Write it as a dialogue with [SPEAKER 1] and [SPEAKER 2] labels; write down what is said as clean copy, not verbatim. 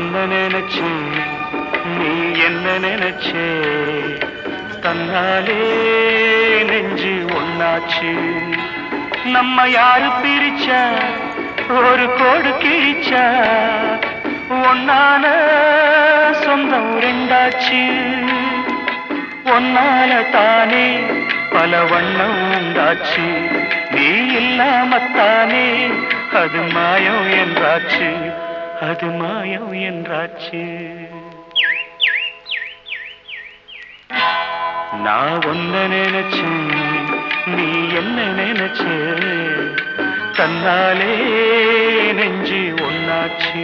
[SPEAKER 1] ஒன்ன நினைச்சு நீ என்ன நினைச்சே தன்னாலே நெஞ்சு ஒன்னாச்சு நம்ம யாரு பிரிச்சா ஒரு கோடு கிழிச்சா ஒன்னால சொந்தம் ரெண்டாச்சு ஒன்னால தானே பல வண்ணம் உண்டாச்சு நீ இல்லாமத்தானே அது மாயம் என்றாச்சு அது மாயம் என்றாச்சு நான் ஒன்ன நினைச்சேன் நீ என்ன நினைச்சே தன்னாலே நெஞ்சு ஒன்னாச்சு